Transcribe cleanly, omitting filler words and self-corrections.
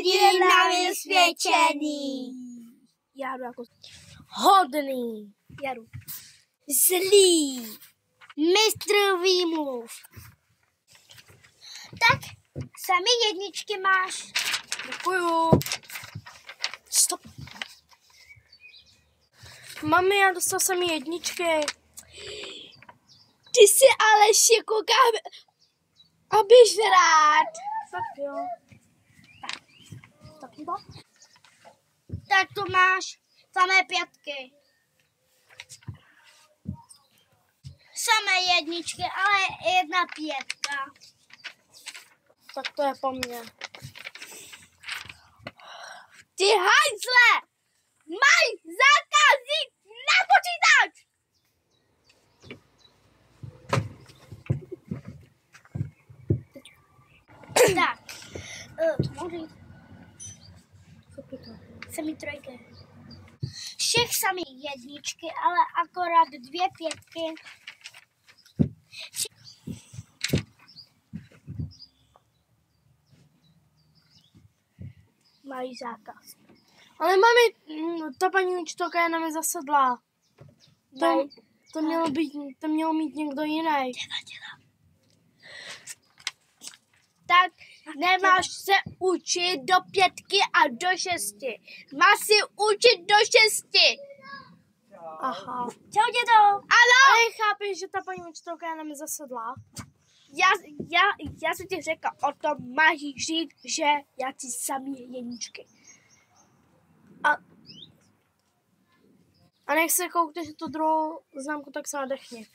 lidi na vysvědčený. Já jdu jako hodný. Já jdu zlý. Mistr výmluv. Tak, sami jedničky máš. Děkuju. Stop. Mami, já dostal jsem jedničky. Ty si ale šikoká, abyš rád. Fakt jo. Tak to máš samé pětky. Samé jedničky, ale jedna pětka. Tak to je po mně. Ty hajzle! Maj zakázit na počítač! Tak, můžu jít. Samý trojky. Všech samý jedničky, ale akorát dvě pětky. Mají zákaz. Ale mami, ta paní učitelka je na mě zasedla. To mělo mít někdo jiný. Tak nemáš se učit do pětky a do šesti. Máš si učit do šesti. Aha. Čau, dědo. Ano. Ale chápeš, že ta paní učitelka je na mě zasedla? Já jsem ti řekla, o tom máš žít, že já ti samý jedničky. A nech se koukneš tu druhou známku, tak se nadechni.